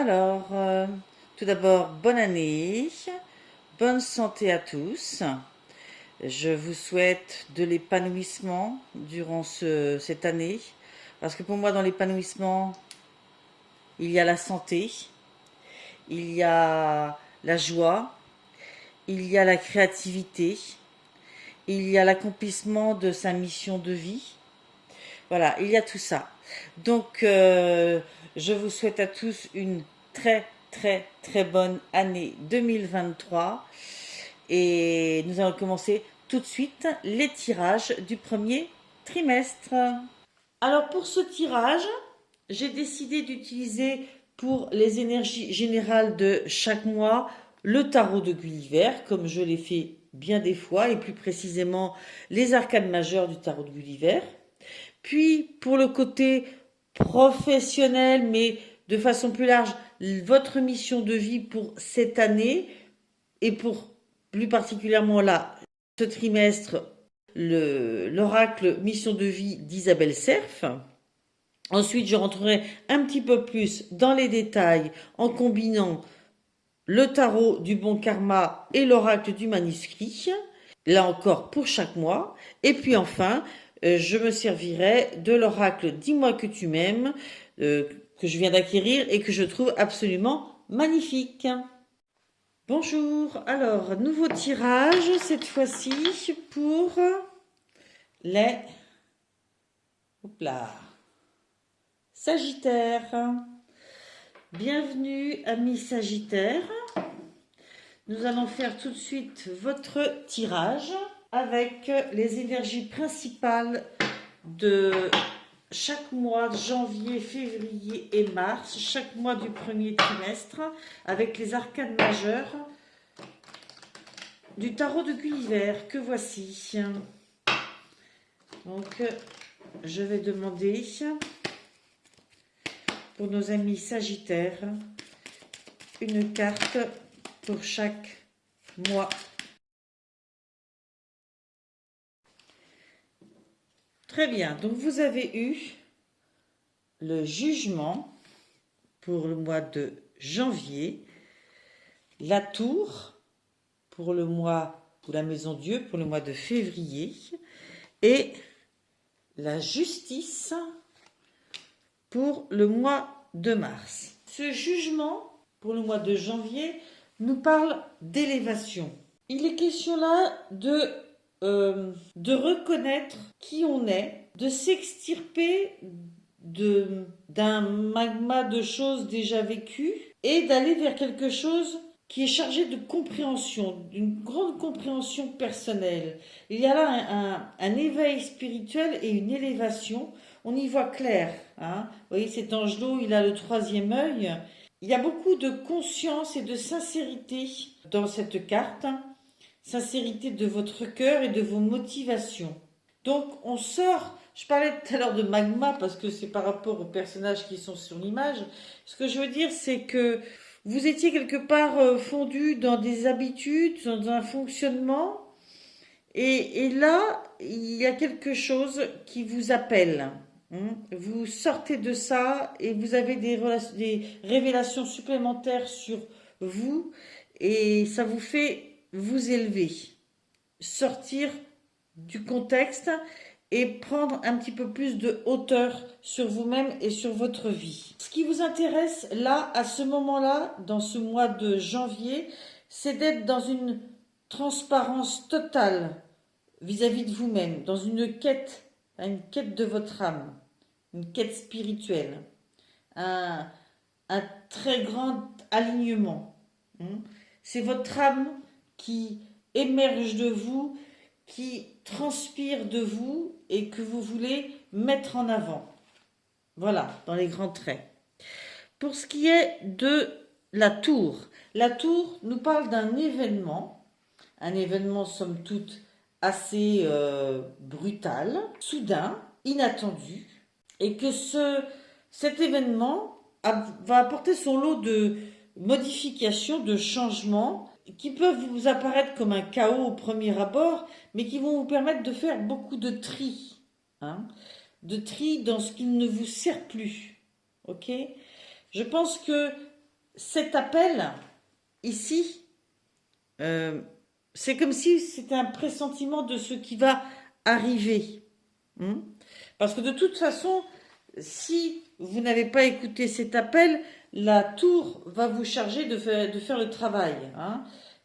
Alors, tout d'abord, bonne année, bonne santé à tous. Je vous souhaite de l'épanouissement durant cette année, parce que pour moi, dans l'épanouissement, il y a la santé, il y a la joie, il y a la créativité, il y a l'accomplissement de sa mission de vie. Voilà, il y a tout ça. Donc, je vous souhaite à tous une très bonne année 2023. Et nous allons commencer tout de suite les tirages du premier trimestre. Alors, pour ce tirage, j'ai décidé d'utiliser pour les énergies générales de chaque mois le tarot de Gulliver, comme je l'ai fait bien des fois, et plus précisément les arcanes majeures du tarot de Gulliver. Puis, pour le côté professionnel, mais de façon plus large, votre mission de vie pour cette année et pour plus particulièrement là, ce trimestre, l'oracle mission de vie d'Isabelle Serf. Ensuite, je rentrerai un petit peu plus dans les détails en combinant le tarot du bon karma et l'oracle du manuscrit, là encore pour chaque mois. Et puis enfin, je me servirai de l'oracle Dis-moi que tu m'aimes, que je viens d'acquérir et que je trouve absolument magnifique. Bonjour, alors nouveau tirage cette fois-ci pour les Sagittaires. Bienvenue amis Sagittaires. Nous allons faire tout de suite votre tirage avec les énergies principales de chaque mois de janvier, février et mars, chaque mois du premier trimestre, avec les arcanes majeures du tarot de Gulliver que voici. Donc, je vais demander pour nos amis Sagittaires une carte pour chaque mois. Très bien, donc vous avez eu le jugement pour le mois de janvier, la tour pour le mois, ou la maison Dieu pour le mois de février, et la justice pour le mois de mars. Ce jugement pour le mois de janvier nous parle d'élévation. Il est question là de reconnaître qui on est, de s'extirper d'un magma de choses déjà vécues et d'aller vers quelque chose qui est chargé de compréhension, d'une grande compréhension personnelle. Il y a là un éveil spirituel et une élévation. On y voit clair. Hein. Vous voyez, cet Angelo, il a le troisième œil. Il y a beaucoup de conscience et de sincérité dans cette carte. Sincérité de votre cœur et de vos motivations. Donc, on sort... Je parlais tout à l'heure de magma parce que c'est par rapport aux personnages qui sont sur l'image. Ce que je veux dire, c'est que vous étiez quelque part fondu dans des habitudes, dans un fonctionnement, et là, il y a quelque chose qui vous appelle. Vous sortez de ça et vous avez des révélations supplémentaires sur vous, et ça vous fait vous élever, sortir du contexte et prendre un petit peu plus de hauteur sur vous-même et sur votre vie. Ce qui vous intéresse là, à ce moment-là, dans ce mois de janvier, c'est d'être dans une transparence totale vis-à-vis de vous-même, dans une quête de votre âme, une quête spirituelle, un très grand alignement. C'est votre âme qui émerge de vous, qui transpire de vous et que vous voulez mettre en avant. Voilà, dans les grands traits. Pour ce qui est de la tour nous parle d'un événement, somme toute assez brutal, soudain, inattendu, et que cet événement va apporter son lot de modifications, de changements, qui peuvent vous apparaître comme un chaos au premier abord, mais qui vont vous permettre de faire beaucoup de tri. De tri dans ce qui ne vous sert plus. Ok ? Je pense que cet appel, ici, c'est comme si c'était un pressentiment de ce qui va arriver. Parce que de toute façon, si vous n'avez pas écouté cet appel, la tour va vous charger de faire le travail.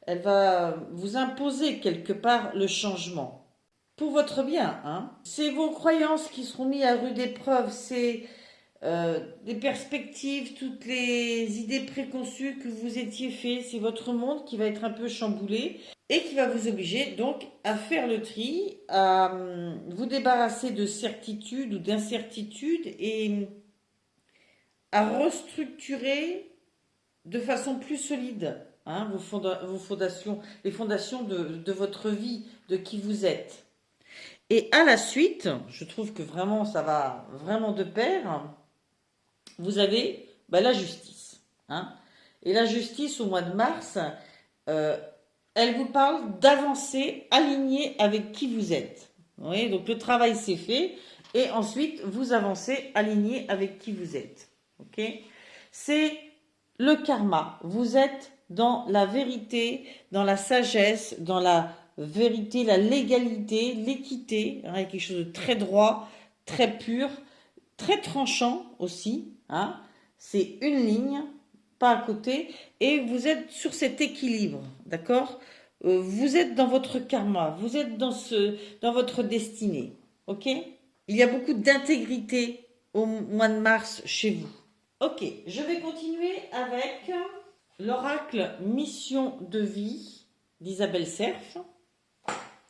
Elle va vous imposer quelque part le changement. Pour votre bien. C'est vos croyances qui seront mises à rude épreuve. C'est des perspectives, toutes les idées préconçues que vous étiez fait. C'est votre monde qui va être un peu chamboulé et qui va vous obliger donc à faire le tri, à vous débarrasser de certitudes ou d'incertitudes et à restructurer de façon plus solide vos fondations, les fondations de votre vie, de qui vous êtes. Et à la suite, je trouve que vraiment ça va vraiment de pair, vous avez la justice. Et la justice au mois de mars, elle vous parle d'avancer aligné avec qui vous êtes. Vous voyez, donc le travail c'est fait et ensuite vous avancez aligné avec qui vous êtes. Ok ? C'est le karma. Vous êtes dans la vérité, dans la sagesse, dans la vérité, la légalité, l'équité, quelque chose de très droit, très pur, très tranchant aussi. C'est une ligne, pas à côté, et vous êtes sur cet équilibre, d'accord ? Vous êtes dans votre karma, vous êtes dans votre destinée, ok ? Il y a beaucoup d'intégrité au mois de mars chez vous. Ok, je vais continuer avec l'oracle Mission de vie d'Isabelle Cerf.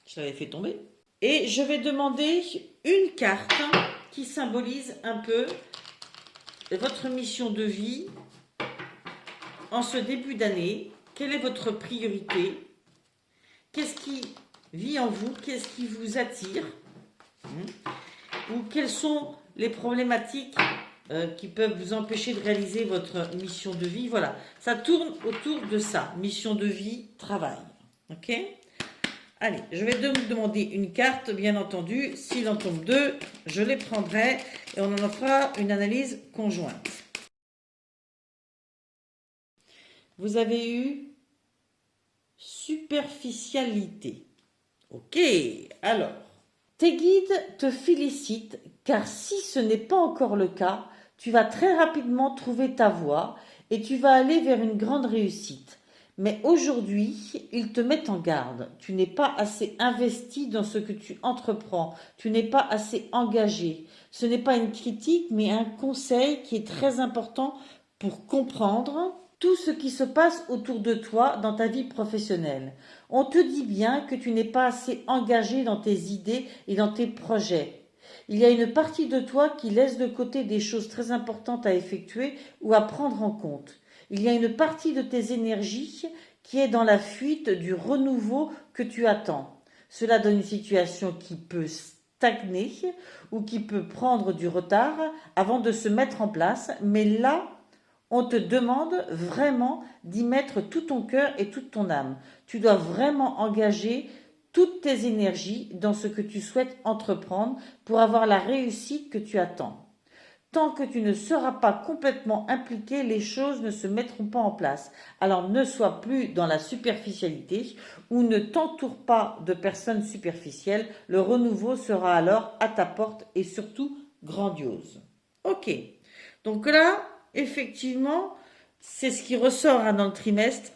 Je l'avais fait tomber. Et je vais demander une carte qui symbolise un peu votre mission de vie en ce début d'année. Quelle est votre priorité? Qu'est-ce qui vit en vous? Qu'est-ce qui vous attire? Ou quelles sont les problématiques qui peuvent vous empêcher de réaliser votre mission de vie? Voilà, ça tourne autour de ça. Mission de vie, travail. Ok? Allez, je vais demander une carte, bien entendu. S'il en tombe deux, je les prendrai et on en fera une analyse conjointe. Vous avez eu superficialité. Ok, alors, tes guides te félicitent car si ce n'est pas encore le cas, tu vas très rapidement trouver ta voie et tu vas aller vers une grande réussite. Mais aujourd'hui, ils te mettent en garde. Tu n'es pas assez investi dans ce que tu entreprends. Tu n'es pas assez engagé. Ce n'est pas une critique, mais un conseil qui est très important pour comprendre tout ce qui se passe autour de toi dans ta vie professionnelle. On te dit bien que tu n'es pas assez engagé dans tes idées et dans tes projets. Il y a une partie de toi qui laisse de côté des choses très importantes à effectuer ou à prendre en compte. Il y a une partie de tes énergies qui est dans la fuite du renouveau que tu attends. Cela donne une situation qui peut stagner ou qui peut prendre du retard avant de se mettre en place, mais là, on te demande vraiment d'y mettre tout ton cœur et toute ton âme. Tu dois vraiment engager toutes tes énergies dans ce que tu souhaites entreprendre pour avoir la réussite que tu attends. Tant que tu ne seras pas complètement impliqué, les choses ne se mettront pas en place. Alors ne sois plus dans la superficialité ou ne t'entoure pas de personnes superficielles. Le renouveau sera alors à ta porte et surtout grandiose. Ok, donc là, effectivement, c'est ce qui ressort dans le trimestre.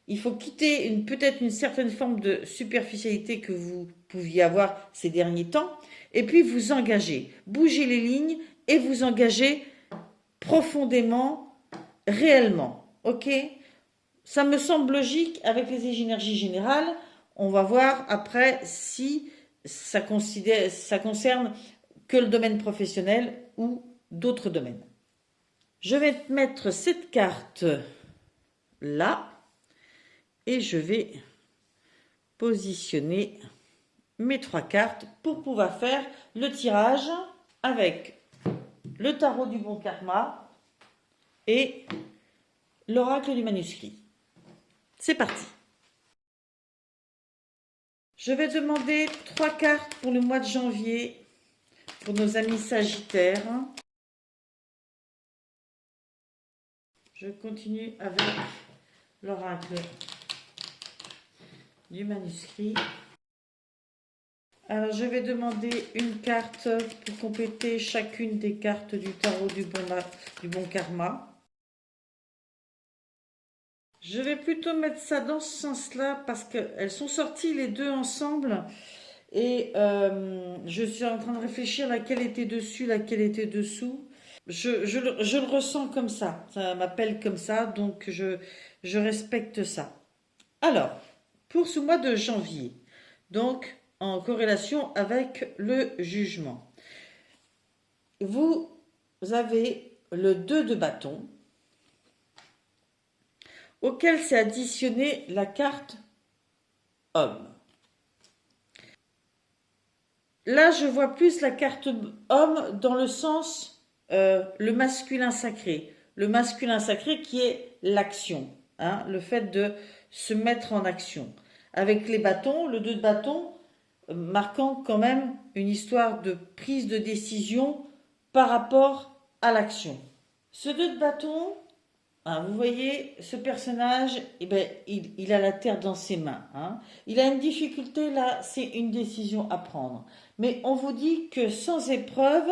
Il faut quitter peut-être une certaine forme de superficialité que vous pouviez avoir ces derniers temps et puis vous engager, bouger les lignes et vous engager profondément, réellement. Ok? Ça me semble logique avec les énergies générales. On va voir après si ça concerne que le domaine professionnel ou d'autres domaines. Je vais mettre cette carte là et je vais positionner mes 3 cartes pour pouvoir faire le tirage avec le tarot du bon karma et l'oracle du manuscrit. C'est parti. Je vais demander 3 cartes pour le mois de janvier pour nos amis sagittaires. Je continue avec l'oracle du manuscrit. Alors, je vais demander une carte pour compléter chacune des cartes du tarot du bon karma. Je vais plutôt mettre ça dans ce sens-là parce qu'elles sont sorties les deux ensemble et je suis en train de réfléchir laquelle était dessus, laquelle était dessous. Je le ressens comme ça m'appelle comme ça, donc je respecte ça. Alors, pour ce mois de janvier, donc en corrélation avec le jugement, vous avez le 2 de bâton, auquel s'est additionné la carte homme. Là, je vois plus la carte homme dans le sens le masculin sacré. Le masculin sacré qui est l'action, hein, le fait de se mettre en action. Avec les bâtons, le 2 de bâton, marquant quand même une histoire de prise de décision par rapport à l'action. Ce 2 de bâton, hein, vous voyez, ce personnage, eh ben, il a la terre dans ses mains. Hein. Il a une difficulté là, c'est une décision à prendre. Mais on vous dit que sans épreuve,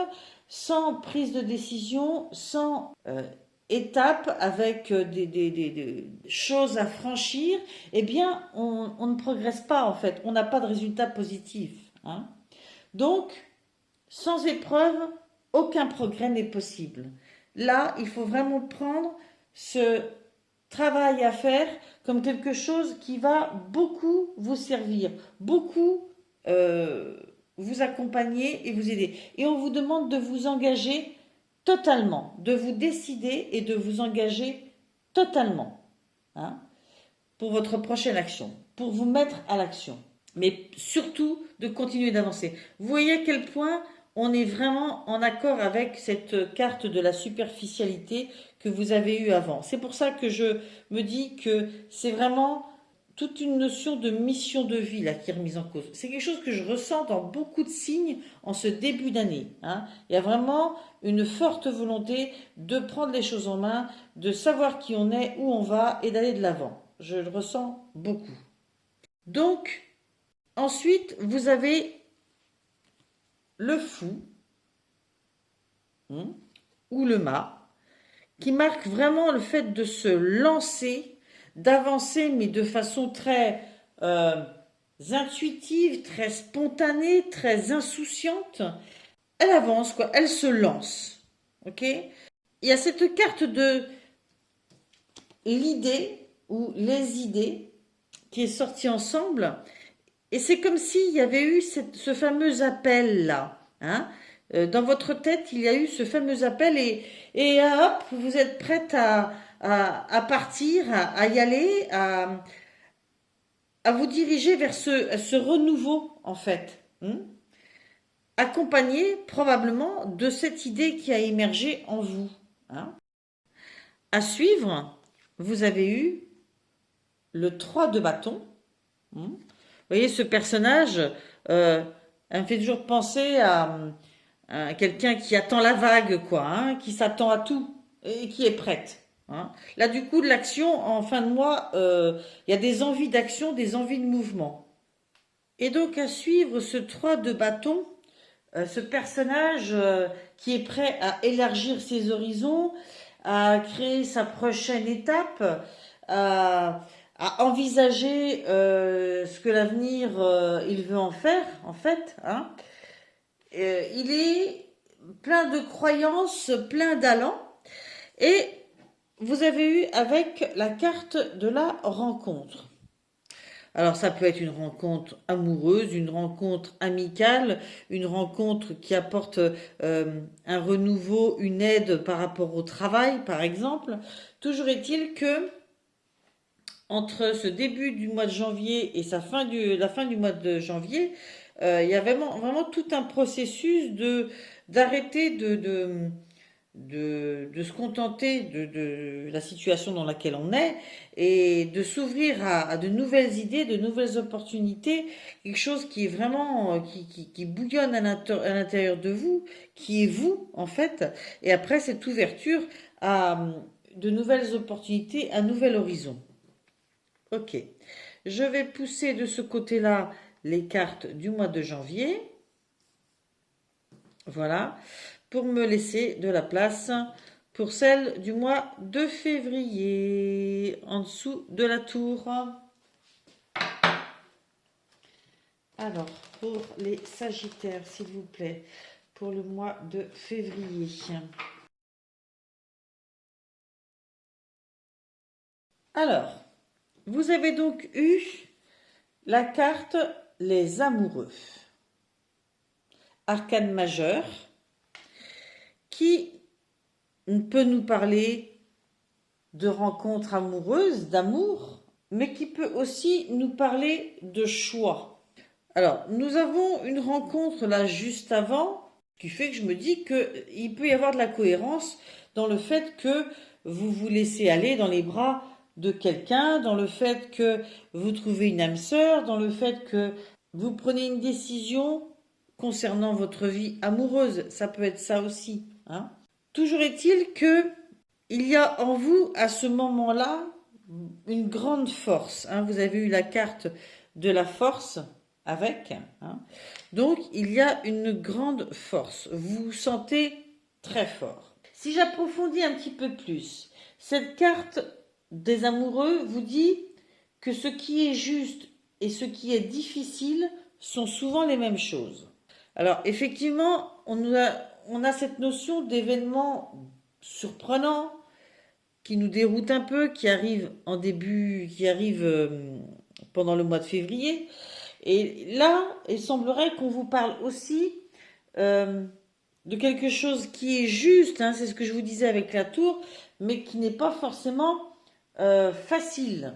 sans prise de décision, sans étape, avec des choses à franchir, eh bien, on ne progresse pas en fait. On n'a pas de résultat positif. Hein. Donc, sans épreuve, aucun progrès n'est possible. Là, il faut vraiment prendre ce travail à faire comme quelque chose qui va beaucoup vous servir, beaucoup vous accompagner et vous aider. Et on vous demande de vous engager totalement, de vous décider et de vous engager totalement, hein, pour votre prochaine action, pour vous mettre à l'action. Mais surtout de continuer d'avancer. Vous voyez à quel point on est vraiment en accord avec cette carte de la superficialité que vous avez eue avant. C'est pour ça que je me dis que c'est vraiment toute une notion de mission de vie là qui est remise en cause. C'est quelque chose que je ressens dans beaucoup de signes en ce début d'année. Hein. Il y a vraiment une forte volonté de prendre les choses en main, de savoir qui on est, où on va et d'aller de l'avant. Je le ressens beaucoup. Donc, ensuite, vous avez le fou, ou le mât, qui marque vraiment le fait de se lancer, d'avancer, mais de façon très intuitive, très spontanée, très insouciante. Elle avance, quoi, elle se lance. Ok ? Il y a cette carte de l'idée ou les idées qui est sortie ensemble. Et c'est comme s'il y avait eu ce fameux appel-là. Hein. Dans votre tête, il y a eu ce fameux appel et hop, vous êtes prête à partir, à y aller, à vous diriger vers ce renouveau, en fait. Accompagné probablement de cette idée qui a émergé en vous. Hein. À suivre, vous avez eu le 3 de bâton. Vous voyez, ce personnage, elle me fait toujours penser à quelqu'un qui attend la vague, quoi, hein, qui s'attend à tout et qui est prête. Hein. Là, du coup, de l'action, en fin de mois, il y a des envies d'action, des envies de mouvement. Et donc, à suivre ce 3 de bâton, ce personnage qui est prêt à élargir ses horizons, à créer sa prochaine étape, à envisager ce que l'avenir il veut en faire, en fait. Hein. Il est plein de croyances, plein d'allant. Et vous avez eu avec la carte de la rencontre. Alors ça peut être une rencontre amoureuse, une rencontre amicale, une rencontre qui apporte un renouveau, une aide par rapport au travail, par exemple. Toujours est-il que entre ce début du mois de janvier et la fin du mois de janvier, il y a vraiment tout un processus d'arrêter de se contenter de la situation dans laquelle on est et de s'ouvrir à de nouvelles idées, de nouvelles opportunités, quelque chose qui est vraiment, qui bouillonne à l'intérieur de vous, qui est vous en fait, et après cette ouverture à de nouvelles opportunités, un nouvel horizon. Ok. Je vais pousser de ce côté-là les cartes du mois de janvier. Voilà. Pour me laisser de la place pour celle du mois de février, en dessous de la tour. Alors, pour les Sagittaires, s'il vous plaît, pour le mois de février. Alors, vous avez donc eu la carte Les Amoureux, arcane majeur, qui peut nous parler de rencontres amoureuses, d'amour, mais qui peut aussi nous parler de choix. Alors, nous avons une rencontre là juste avant, qui fait que je me dis qu'il peut y avoir de la cohérence dans le fait que vous vous laissez aller dans les bras de quelqu'un, dans le fait que vous trouvez une âme sœur, dans le fait que vous prenez une décision concernant votre vie amoureuse. Ça peut être ça aussi, hein. Toujours est-il que il y a en vous, à ce moment-là, une grande force, hein. Vous avez eu la carte de la force avec, hein. Donc, il y a une grande force. Vous vous sentez très fort. Si j'approfondis un petit peu plus, cette carte des amoureux vous dit que ce qui est juste et ce qui est difficile sont souvent les mêmes choses. Alors, effectivement, on a cette notion d'événements surprenants, qui nous déroutent un peu, qui arrivent pendant le mois de février. Et là, il semblerait qu'on vous parle aussi de quelque chose qui est juste, hein, c'est ce que je vous disais avec la tour, mais qui n'est pas forcément facile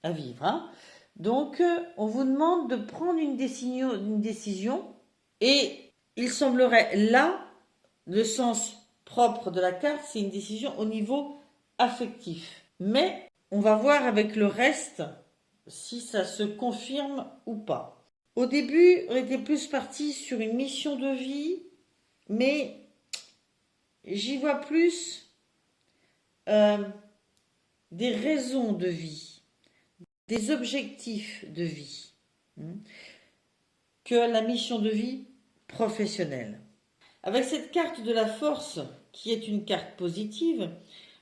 à vivre, hein. Donc, on vous demande de prendre une décision, et il semblerait là, le sens propre de la carte, c'est une décision au niveau affectif. Mais on va voir avec le reste si ça se confirme ou pas. Au début, on était plus parti sur une mission de vie, mais j'y vois plus des raisons de vie, des objectifs de vie, que la mission de vie professionnelle. Avec cette carte de la force, qui est une carte positive,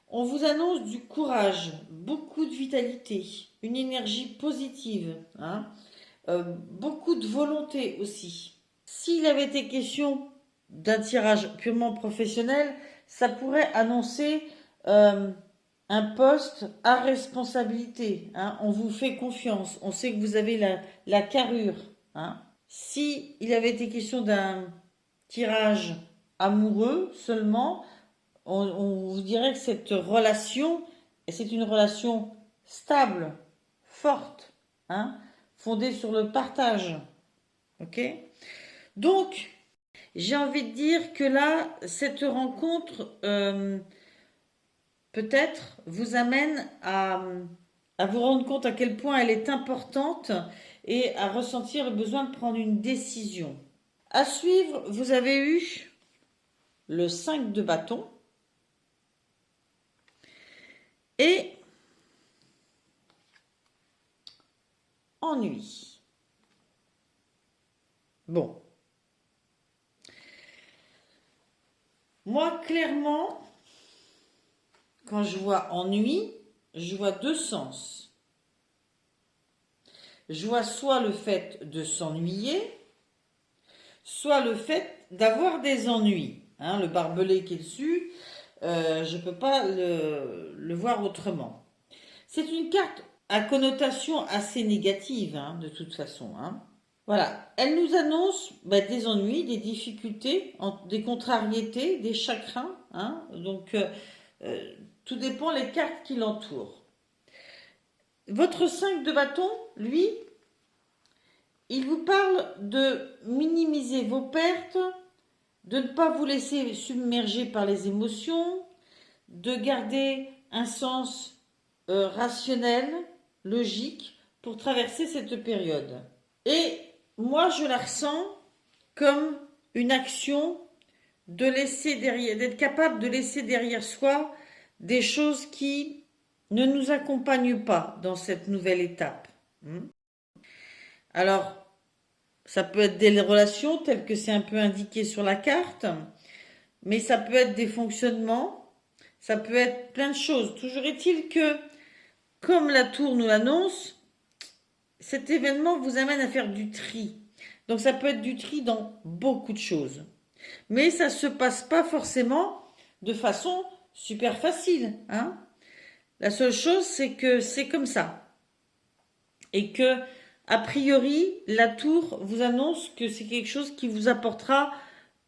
on vous annonce du courage, beaucoup de vitalité, une énergie positive, hein, beaucoup de volonté aussi. S'il avait été question d'un tirage purement professionnel, ça pourrait annoncer un poste à responsabilité, hein. On vous fait confiance, on sait que vous avez la carrure, hein. Si il avait été question d'un tirage amoureux seulement, on vous dirait que cette relation, c'est une relation stable, forte, hein, fondée sur le partage. Ok? Donc, j'ai envie de dire que là, cette rencontre, peut-être, vous amène à vous rendre compte à quel point elle est importante et à ressentir le besoin de prendre une décision. À suivre, vous avez eu le 5 de bâton et ennui. Bon. Moi, clairement, quand je vois ennui, je vois deux sens. Je vois soit le fait de s'ennuyer, soit le fait d'avoir des ennuis. Hein, le barbelé qui est dessus, je ne peux pas le voir autrement. C'est une carte à connotation assez négative, hein, de toute façon, hein. Voilà, elle nous annonce des ennuis, des difficultés, des contrariétés, des chagrins, hein. Donc, tout dépend des cartes qui l'entourent. Votre 5 de bâton, lui, il vous parle de minimiser vos pertes, de ne pas vous laisser submerger par les émotions, de garder un sens rationnel, logique, pour traverser cette période. Et moi, je la ressens comme une action de laisser derrière, d'être capable de laisser derrière soi des choses qui ne nous accompagnent pas dans cette nouvelle étape. Alors, ça peut être des relations telles que c'est un peu indiqué sur la carte, mais ça peut être des fonctionnements, ça peut être plein de choses. Toujours est-il que, comme la tour nous l'annonce, cet événement vous amène à faire du tri. Donc ça peut être du tri dans beaucoup de choses. Mais ça ne se passe pas forcément de façon super facile. Hein. La seule chose, c'est que c'est comme ça. Et que, a priori, la tour vous annonce que c'est quelque chose qui vous apportera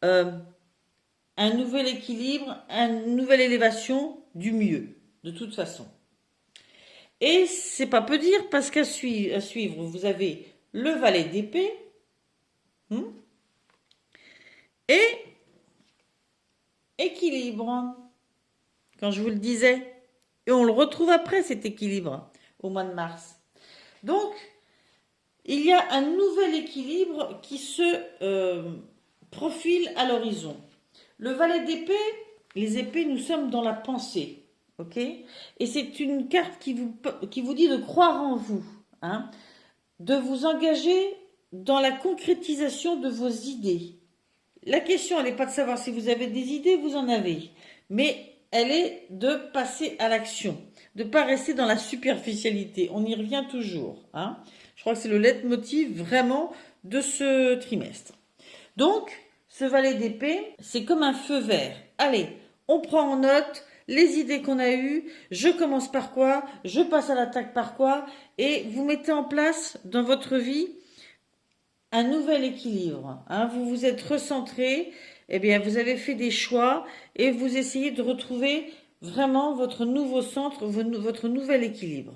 un nouvel équilibre, une nouvelle élévation du mieux, de toute façon. Et c'est pas peu dire, parce qu'à suivre, vous avez le valet d'épée et équilibre, quand je vous le disais. Et on le retrouve après, cet équilibre, au mois de mars. Donc, il y a un nouvel équilibre qui se profile à l'horizon. Le valet d'épée, les épées, nous sommes dans la pensée. Ok. Et c'est une carte qui vous dit de croire en vous, hein, de vous engager dans la concrétisation de vos idées. La question, elle n'est pas de savoir si vous avez des idées, vous en avez, mais elle est de passer à l'action, de ne pas rester dans la superficialité. On y revient toujours. Hein. Je crois que c'est le leitmotiv vraiment de ce trimestre. Donc, ce valet d'épée, c'est comme un feu vert. Allez, on prend en note les idées qu'on a eues, je commence par quoi, je passe à l'attaque par quoi, et vous mettez en place dans votre vie un nouvel équilibre. Hein. Vous vous êtes recentré, eh bien vous avez fait des choix et vous essayez de retrouver vraiment votre nouveau centre, votre nouvel équilibre.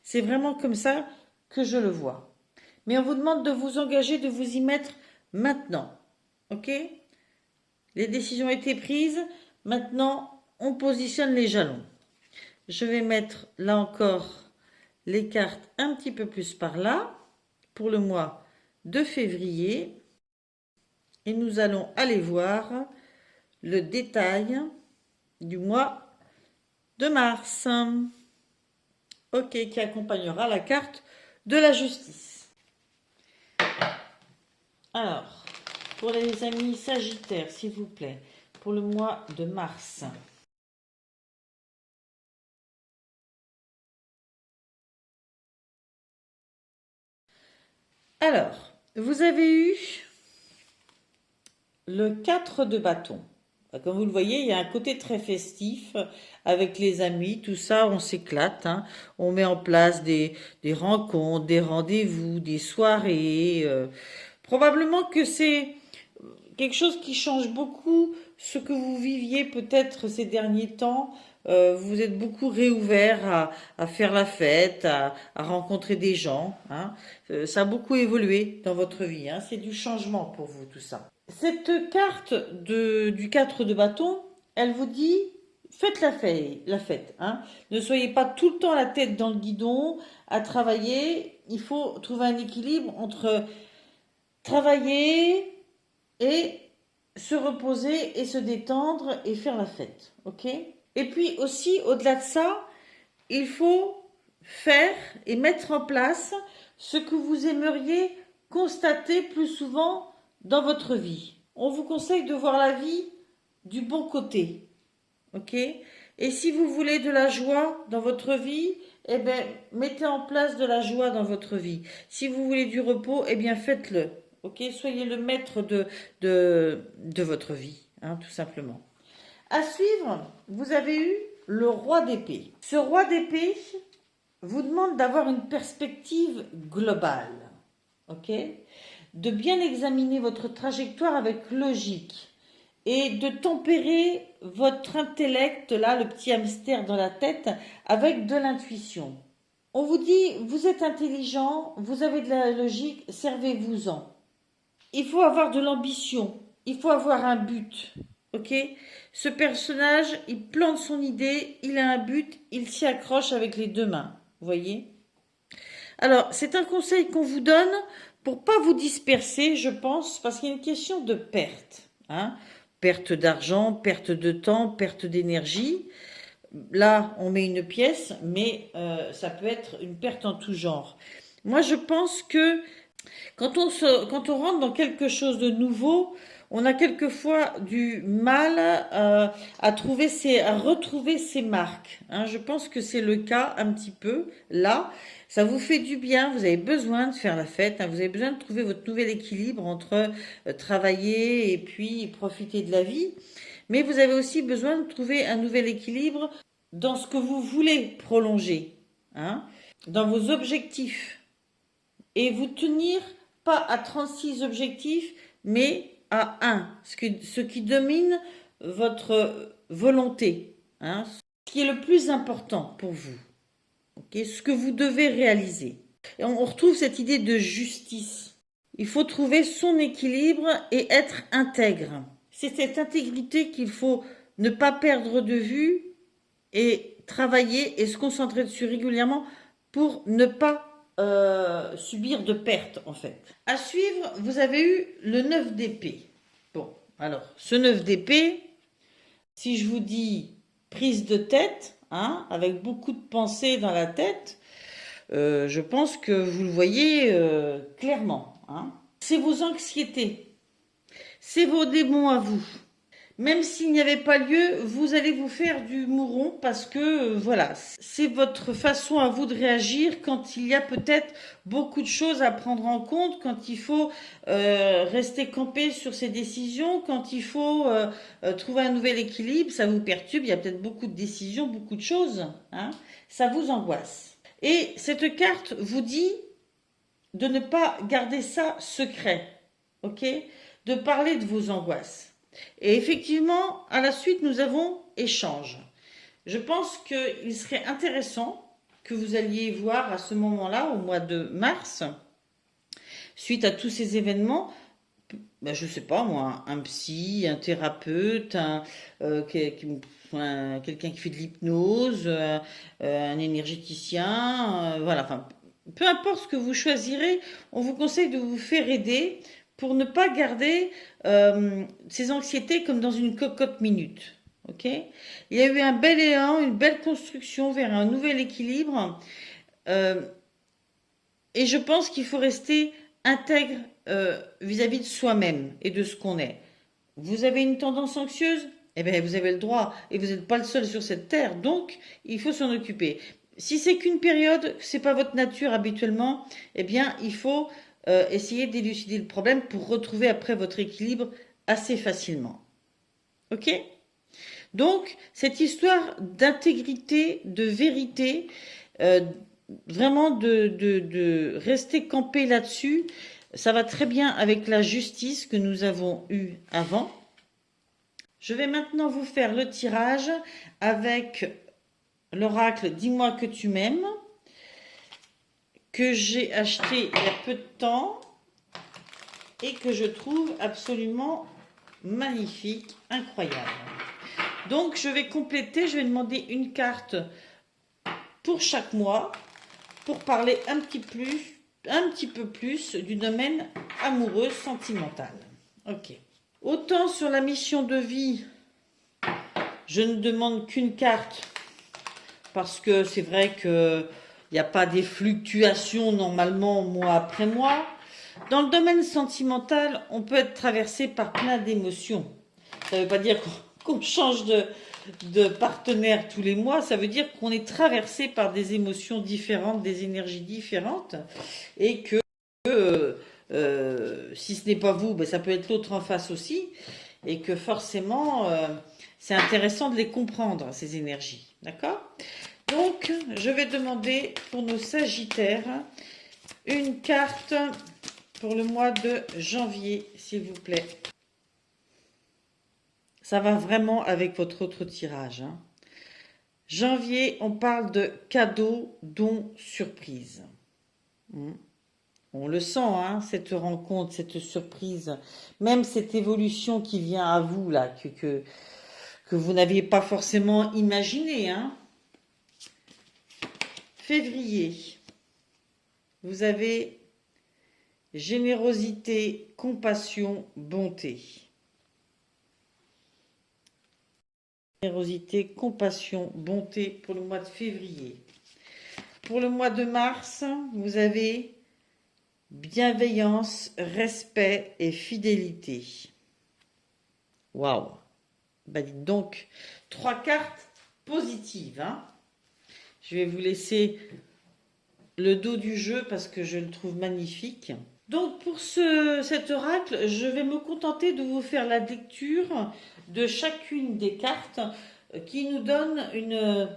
C'est vraiment comme ça que je le vois. Mais on vous demande de vous engager, de vous y mettre maintenant. Ok? Les décisions ont été prises. Maintenant, on positionne les jalons. Je vais mettre là encore les cartes un petit peu plus par là pour le mois de février. Et nous allons aller voir le détail du mois de mars. Ok, qui accompagnera la carte de la justice. Alors, pour les amis Sagittaires, s'il vous plaît, pour le mois de mars. Alors, vous avez eu le 4 de bâton. Comme vous le voyez, il y a un côté très festif avec les amis, tout ça, on s'éclate. Hein. On met en place des rencontres, des rendez-vous, des soirées. Probablement que c'est quelque chose qui change beaucoup ce que vous viviez peut-être ces derniers temps. Vous êtes beaucoup réouvert à faire la fête, à rencontrer des gens. Hein. Ça a beaucoup évolué dans votre vie. Hein. C'est du changement pour vous, tout ça. Cette carte du 4 de bâton, elle vous dit, faites la fête. Hein. Ne soyez pas tout le temps la tête dans le guidon à travailler. Il faut trouver un équilibre entre travailler et se reposer et se détendre et faire la fête. Ok? Et puis aussi, au-delà de ça, il faut faire et mettre en place ce que vous aimeriez constater plus souvent dans votre vie. On vous conseille de voir la vie du bon côté. Ok? Et si vous voulez de la joie dans votre vie, eh bien, mettez en place de la joie dans votre vie. Si vous voulez du repos, eh bien, faites-le. Ok? Soyez le maître de votre vie, hein, tout simplement. À suivre, vous avez eu le roi d'épée. Ce roi d'épée vous demande d'avoir une perspective globale. Ok? De bien examiner votre trajectoire avec logique et de tempérer votre intellect, là, le petit hamster dans la tête, avec de l'intuition. On vous dit, vous êtes intelligent, vous avez de la logique, servez-vous-en. Il faut avoir de l'ambition, il faut avoir un but, ok? Ce personnage, il plante son idée, il a un but, il s'y accroche avec les deux mains, vous voyez? Alors, c'est un conseil qu'on vous donne pour pas vous disperser, je pense, parce qu'il y a une question de perte. Hein. perte d'argent, perte de temps, perte d'énergie. Là, on met une pièce, mais ça peut être une perte en tout genre. Moi, je pense que quand on rentre dans quelque chose de nouveau, on a quelquefois du mal à retrouver ses marques, hein. Je pense que c'est le cas un petit peu là. Ça vous fait du bien, vous avez besoin de faire la fête, hein. Vous avez besoin de trouver votre nouvel équilibre entre travailler et puis profiter de la vie. Mais vous avez aussi besoin de trouver un nouvel équilibre dans ce que vous voulez prolonger, hein, dans vos objectifs. Et vous tenir pas à 36 objectifs, mais à un, ce qui domine votre volonté, hein, ce qui est le plus important pour vous, okay, ce que vous devez réaliser. Et on retrouve cette idée de justice. Il faut trouver son équilibre et être intègre. C'est cette intégrité qu'il faut ne pas perdre de vue et travailler et se concentrer dessus régulièrement pour ne pas subir de pertes en fait. À suivre, vous avez eu le 9 d'épée. Bon, alors, ce 9 d'épée, si je vous dis prise de tête, hein, avec beaucoup de pensées dans la tête, je pense que vous le voyez clairement, hein. C'est vos anxiétés, c'est vos démons à vous. Même s'il n'y avait pas lieu, vous allez vous faire du mouron parce que, voilà, c'est votre façon à vous de réagir quand il y a peut-être beaucoup de choses à prendre en compte, quand il faut rester campé sur ses décisions, quand il faut trouver un nouvel équilibre, ça vous perturbe, il y a peut-être beaucoup de décisions, beaucoup de choses, hein, ça vous angoisse. Et cette carte vous dit de ne pas garder ça secret, ok? De parler de vos angoisses. Et effectivement, à la suite, nous avons échange. Je pense qu'il serait intéressant que vous alliez voir à ce moment-là, au mois de mars, suite à tous ces événements, ben, je ne sais pas moi, un psy, un thérapeute, quelqu'un qui fait de l'hypnose, un énergéticien, voilà, enfin, peu importe ce que vous choisirez, on vous conseille de vous faire aider pour ne pas garder ces anxiétés comme dans une cocotte minute. Ok? Il y a eu un bel élan, une belle construction vers un nouvel équilibre. Et je pense qu'il faut rester intègre vis-à-vis de soi-même et de ce qu'on est. Vous avez une tendance anxieuse? Eh bien, vous avez le droit et vous n'êtes pas le seul sur cette terre, donc il faut s'en occuper. Si c'est qu'une période, c'est pas votre nature habituellement, eh bien, il faut essayer d'élucider le problème pour retrouver après votre équilibre assez facilement. Ok? Donc, cette histoire d'intégrité, de vérité, vraiment de rester campé là-dessus, ça va très bien avec la justice que nous avons eue avant. Je vais maintenant vous faire le tirage avec l'oracle Dis-moi que tu m'aimes, que j'ai acheté il y a peu de temps et que je trouve absolument magnifique, incroyable. Donc je vais compléter, je vais demander une carte pour chaque mois pour parler un petit peu plus du domaine amoureux, sentimental. Ok. Autant sur la mission de vie, je ne demande qu'une carte parce que c'est vrai qu'il n'y a pas des fluctuations normalement mois après mois. Dans le domaine sentimental, on peut être traversé par plein d'émotions. Ça ne veut pas dire qu'on change de partenaire tous les mois, ça veut dire qu'on est traversé par des émotions différentes, des énergies différentes, et que si ce n'est pas vous, ben, ça peut être l'autre en face aussi, et que forcément, c'est intéressant de les comprendre, ces énergies. D'accord? Donc, je vais demander pour nos Sagittaires une carte pour le mois de janvier, s'il vous plaît. Ça va vraiment avec votre autre tirage, hein. Janvier, on parle de cadeaux, dons, surprises. On le sent, hein, cette rencontre, cette surprise, même cette évolution qui vient à vous, là, que vous n'aviez pas forcément imaginé, hein. Février, vous avez générosité, compassion, bonté. Générosité, compassion, bonté pour le mois de février. Pour le mois de mars, vous avez bienveillance, respect et fidélité. Waouh! Bah dites donc, 3 cartes positives. Hein. Je vais vous laisser le dos du jeu parce que je le trouve magnifique. Donc pour cet oracle, je vais me contenter de vous faire la lecture de chacune des cartes qui nous donne une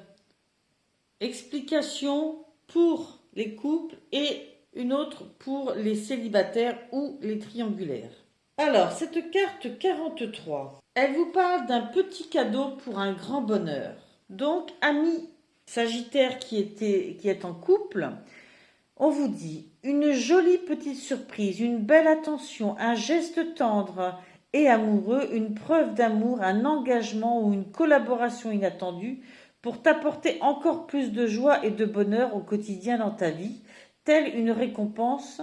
explication pour les couples et une autre pour les célibataires ou les triangulaires. Alors, cette carte 43, elle vous parle d'un petit cadeau pour un grand bonheur. Donc, ami Sagittaire qui est en couple, on vous dit une jolie petite surprise, une belle attention, un geste tendre et amoureux, une preuve d'amour, un engagement ou une collaboration inattendue pour t'apporter encore plus de joie et de bonheur au quotidien dans ta vie, telle une récompense.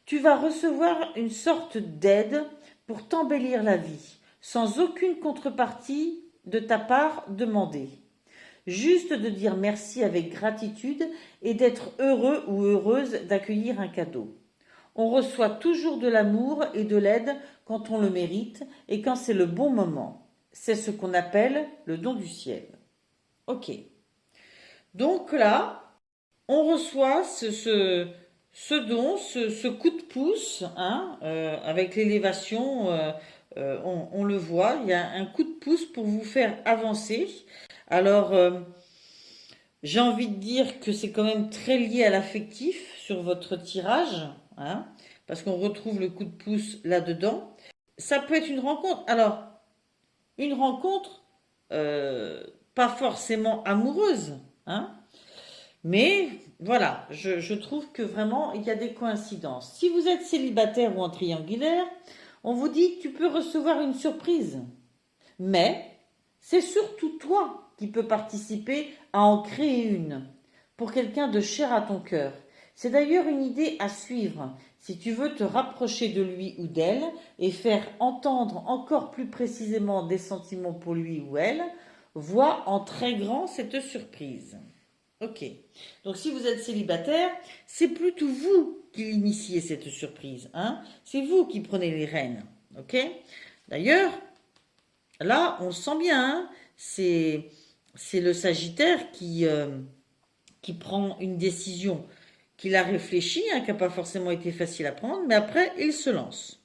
Tu vas recevoir une sorte d'aide pour t'embellir la vie, sans aucune contrepartie de ta part demandée. Juste de dire merci avec gratitude et d'être heureux ou heureuse d'accueillir un cadeau. On reçoit toujours de l'amour et de l'aide quand on le mérite et quand c'est le bon moment. C'est ce qu'on appelle le don du ciel. Ok. Donc là, on reçoit ce don, ce coup de pouce, hein, avec l'élévation, on le voit, il y a un coup de pouce pour vous faire avancer. Alors, j'ai envie de dire que c'est quand même très lié à l'affectif sur votre tirage, hein, parce qu'on retrouve le coup de pouce là-dedans. Ça peut être une rencontre. Alors, une rencontre, pas forcément amoureuse, hein, mais voilà, je trouve que vraiment, il y a des coïncidences. Si vous êtes célibataire ou en triangulaire, on vous dit que tu peux recevoir une surprise. Mais c'est surtout toi qui peux participer à en créer une, pour quelqu'un de cher à ton cœur. C'est d'ailleurs une idée à suivre si tu veux te rapprocher de lui ou d'elle et faire entendre encore plus précisément des sentiments pour lui ou elle. Vois en très grand cette surprise. Ok. Donc si vous êtes célibataire, c'est plutôt vous qui l'initiez cette surprise. Hein. C'est vous qui prenez les rênes. Ok. D'ailleurs, là, on le sent bien. Hein. C'est le Sagittaire qui prend une décision qu'il a réfléchie, hein, qui n'a pas forcément été facile à prendre, mais après, il se lance.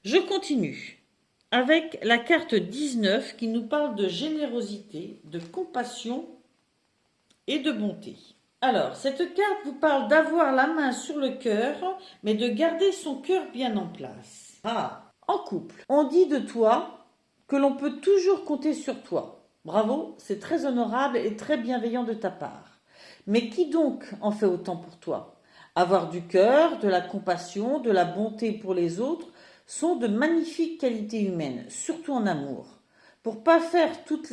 Je continue avec la carte 19 qui nous parle de générosité, de compassion et de bonté. Alors, cette carte vous parle d'avoir la main sur le cœur, mais de garder son cœur bien en place. Ah, en couple, on dit de toi que l'on peut toujours compter sur toi. Bravo, c'est très honorable et très bienveillant de ta part. Mais qui donc en fait autant pour toi? Avoir du cœur, de la compassion, de la bonté pour les autres sont de magnifiques qualités humaines, surtout en amour. Pour parfaire toute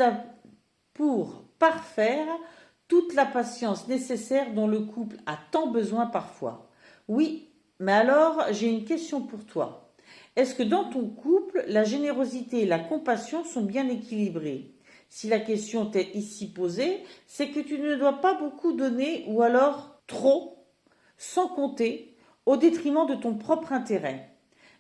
la patience nécessaire dont le couple a tant besoin parfois. Oui, mais alors j'ai une question pour toi. Est-ce que dans ton couple, la générosité et la compassion sont bien équilibrées? Si la question t'est ici posée, c'est que tu ne dois pas beaucoup donner ou alors trop, sans compter, au détriment de ton propre intérêt.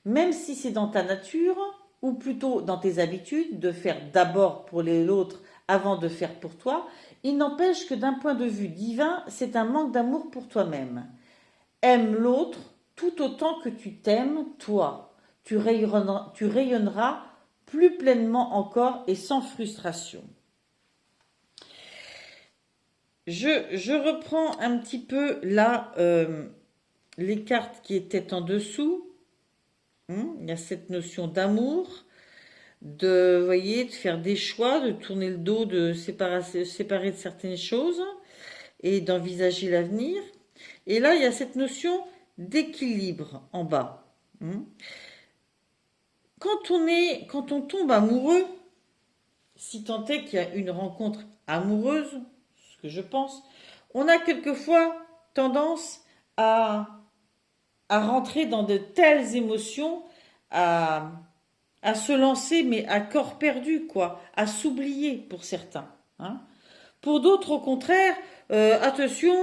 Même si c'est dans ta nature, ou plutôt dans tes habitudes, de faire d'abord pour l'autre avant de faire pour toi, il n'empêche que d'un point de vue divin, c'est un manque d'amour pour toi-même. Aime l'autre tout autant que tu t'aimes toi. Tu rayonneras plus pleinement encore et sans frustration. Je reprends un petit peu là les cartes qui étaient en dessous. Il y a cette notion d'amour, de, voyez, de faire des choix, de tourner le dos, de séparer de certaines choses et d'envisager l'avenir. Et là, il y a cette notion d'équilibre en bas. Quand on tombe amoureux, si tant est qu'il y a une rencontre amoureuse, ce que je pense, on a quelquefois tendance à rentrer dans de telles émotions, à à se lancer, mais à corps perdu, quoi, à s'oublier pour certains. Hein. Pour d'autres, au contraire, attention,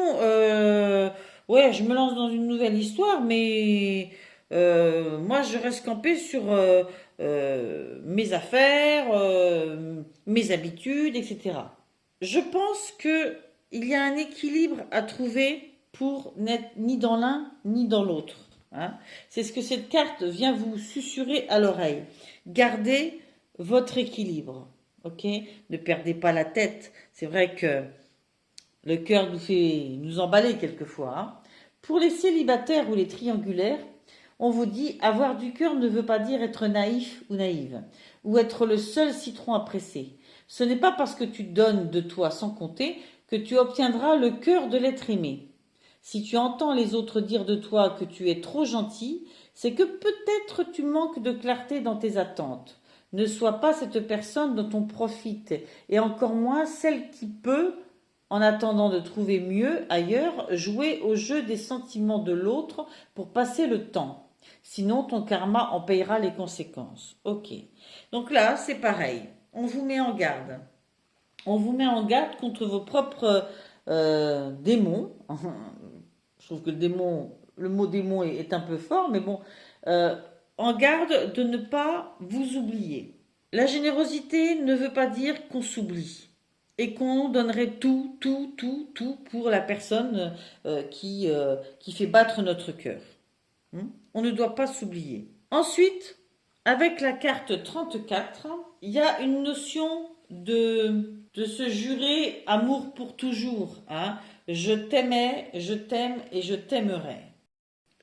ouais, je me lance dans une nouvelle histoire, mais moi, je reste campée sur mes affaires, mes habitudes, etc. Je pense que il y a un équilibre à trouver pour n'être ni dans l'un ni dans l'autre. Hein. C'est ce que cette carte vient vous susurrer à l'oreille. Gardez votre équilibre. Ok, ne perdez pas la tête. C'est vrai que le cœur nous fait nous emballer quelquefois. Hein. Pour les célibataires ou les triangulaires, on vous dit avoir du cœur ne veut pas dire être naïf ou naïve, ou être le seul citron à presser. Ce n'est pas parce que tu donnes de toi sans compter que tu obtiendras le cœur de l'être aimé. Si tu entends les autres dire de toi que tu es trop gentil, c'est que peut-être tu manques de clarté dans tes attentes. Ne sois pas cette personne dont on profite, et encore moins celle qui peut, en attendant de trouver mieux ailleurs, jouer au jeu des sentiments de l'autre pour passer le temps. Sinon, ton karma en payera les conséquences. Ok. Donc là, c'est pareil. On vous met en garde. On vous met en garde contre vos propres démons. Je trouve que le mot démon est un peu fort, mais bon, en garde de ne pas vous oublier. La générosité ne veut pas dire qu'on s'oublie et qu'on donnerait tout pour la personne qui fait battre notre cœur. On ne doit pas s'oublier. Ensuite, avec la carte 34, il y a une notion de se jurer amour pour toujours. Hein. Je t'aimais, je t'aime et je t'aimerai.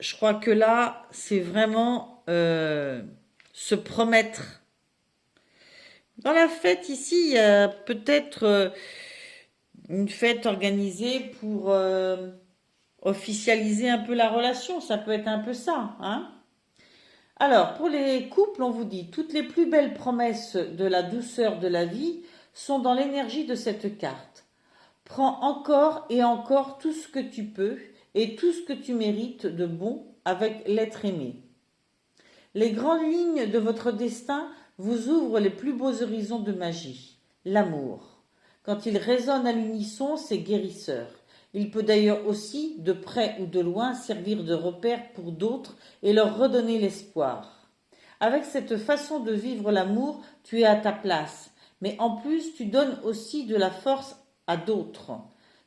Je crois que là, c'est vraiment se promettre. Dans la fête ici, il y a peut-être une fête organisée pour officialiser un peu la relation. Ça peut être un peu ça. Hein. Alors, pour les couples, on vous dit, toutes les plus belles promesses de la douceur de la vie sont dans l'énergie de cette carte. Prends encore et encore tout ce que tu peux et tout ce que tu mérites de bon avec l'être aimé. Les grandes lignes de votre destin vous ouvrent les plus beaux horizons de magie. L'amour. Quand il résonne à l'unisson, c'est guérisseur. Il peut d'ailleurs aussi, de près ou de loin, servir de repère pour d'autres et leur redonner l'espoir. Avec cette façon de vivre l'amour, tu es à ta place, mais en plus tu donnes aussi de la force à d'autres,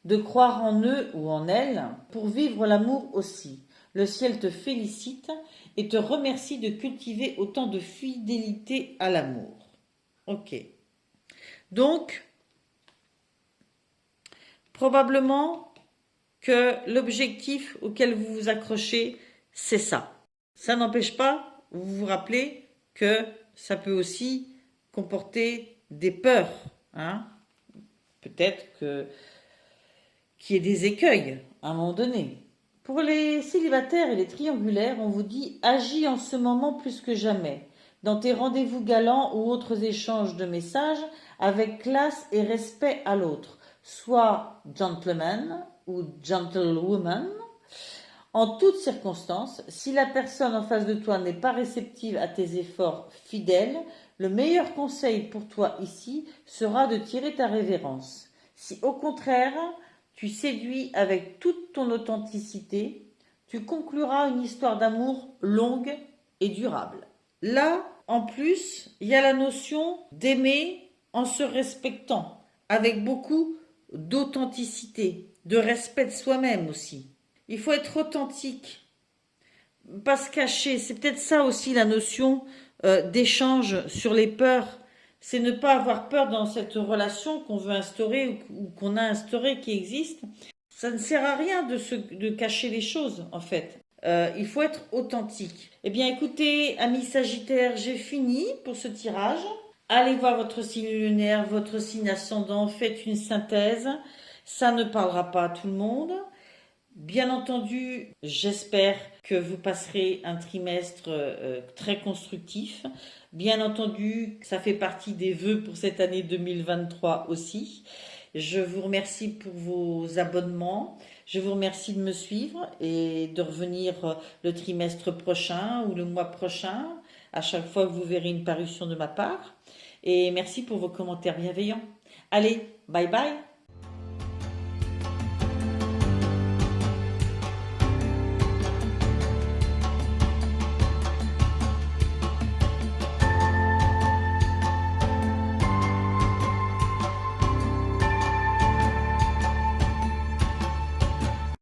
de croire en eux ou en elles pour vivre l'amour aussi. Le ciel te félicite et te remercie de cultiver autant de fidélité à l'amour. Ok. Donc, probablement que l'objectif auquel vous vous accrochez, c'est ça. Ça n'empêche pas, vous vous rappelez que ça peut aussi comporter des peurs. Hein. Peut-être qu'il y ait des écueils à un moment donné. Pour les célibataires et les triangulaires, on vous dit agis en ce moment plus que jamais. Dans tes rendez-vous galants ou autres échanges de messages, avec classe et respect à l'autre. Sois gentleman ou gentlewoman. En toutes circonstances, si la personne en face de toi n'est pas réceptive à tes efforts fidèles, le meilleur conseil pour toi ici sera de tirer ta révérence. Si au contraire, tu séduis avec toute ton authenticité, tu concluras une histoire d'amour longue et durable. Là, en plus, il y a la notion d'aimer en se respectant, avec beaucoup d'authenticité, de respect de soi-même aussi. Il faut être authentique, pas se cacher. C'est peut-être ça aussi la notion d'échange sur les peurs. C'est ne pas avoir peur dans cette relation qu'on veut instaurer ou qu'on a instaurée, qui existe. Ça ne sert à rien de cacher les choses, en fait. Il faut être authentique. Eh bien, écoutez, amis Sagittaires, j'ai fini pour ce tirage. Allez voir votre signe lunaire, votre signe ascendant, faites une synthèse. Ça ne parlera pas à tout le monde. Bien entendu, j'espère que vous passerez un trimestre très constructif. Bien entendu, ça fait partie des vœux pour cette année 2023 aussi. Je vous remercie pour vos abonnements. Je vous remercie de me suivre et de revenir le trimestre prochain ou le mois prochain à chaque fois que vous verrez une parution de ma part. Et merci pour vos commentaires bienveillants. Allez, bye bye!